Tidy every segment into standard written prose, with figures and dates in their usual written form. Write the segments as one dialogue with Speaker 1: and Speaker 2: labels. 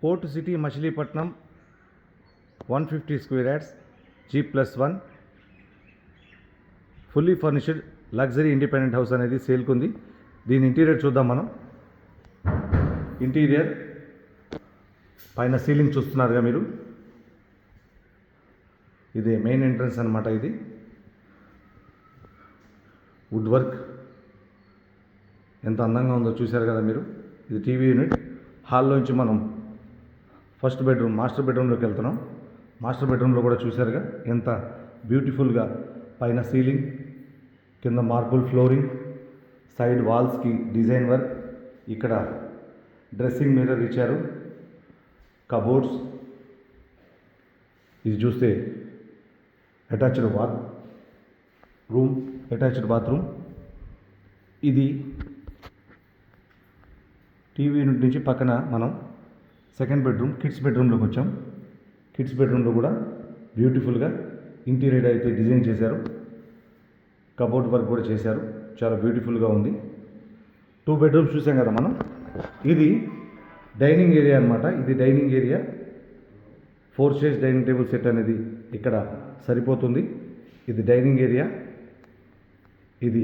Speaker 1: Port city Machilipatnam 150 square yards G+1 fully furnished luxury independent house అనేది సేల్కి ఉంది. దీని ఇంటీరియర్ చూద్దాం మనం. ఇంటీరియర్ పైన సీలింగ్ చూస్తున్నారుగా మీరు, ఇది మెయిన్ ఎంట్రన్స్ అనమాట. ఇది వుడ్ వర్క్ ఎంత అందంగా ఉందో చూశారు కదా మీరు. ఇది టీవీ యూనిట్. హాల్లోంచి మనం ఫస్ట్ బెడ్రూమ్ మాస్టర్ బెడ్రూమ్లోకి వెళ్తున్నాం. మాస్టర్ బెడ్రూమ్లో కూడా చూశారుగా ఎంత బ్యూటిఫుల్గా పైన సీలింగ్, కింద మార్బుల్ ఫ్లోరింగ్, సైడ్ వాల్స్కి డిజైన్ వర్క్, ఇక్కడ డ్రెస్సింగ్ మిర్రర్ ఇచ్చారు, కబోర్డ్స్. ఇది చూస్తే అటాచ్డ్ బాత్రూమ్. ఇది టీవీ యూనిట్ నుంచి పక్కన మనం సెకండ్ బెడ్రూమ్ కిడ్స్ బెడ్రూమ్లోకి వచ్చాం. కిడ్స్ బెడ్రూమ్లో కూడా బ్యూటిఫుల్గా ఇంటీరియర్ అయితే డిజైన్ చేశారు, కబోర్డ్ వర్క్ కూడా చేశారు, చాలా బ్యూటిఫుల్గా ఉంది. 2 బెడ్రూమ్స్ చూసాం కదా మనం. ఇది డైనింగ్ ఏరియా అనమాట. ఇది dining area. 4 chairs dining table set అనేది ఇక్కడ సరిపోతుంది. ఇది డైనింగ్ ఏరియా. ఇది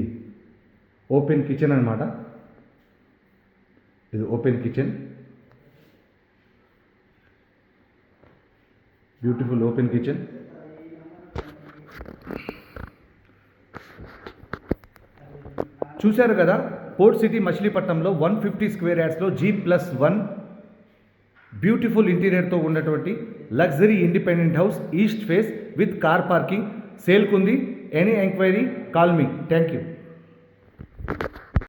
Speaker 1: ఓపెన్ కిచెన్ అనమాట. ఇది open kitchen, beautiful open kitchen. చూశారు కదా, పోర్ట్ సిటీ మచిలీపట్నంలో 150 స్క్వేర్ యార్డ్స్లో G+1 బ్యూటిఫుల్ ఇంటీరియర్తో ఉన్నటువంటి luxury independent house, east face with car parking సేల్కుంది. Any enquiry call me. Thank you.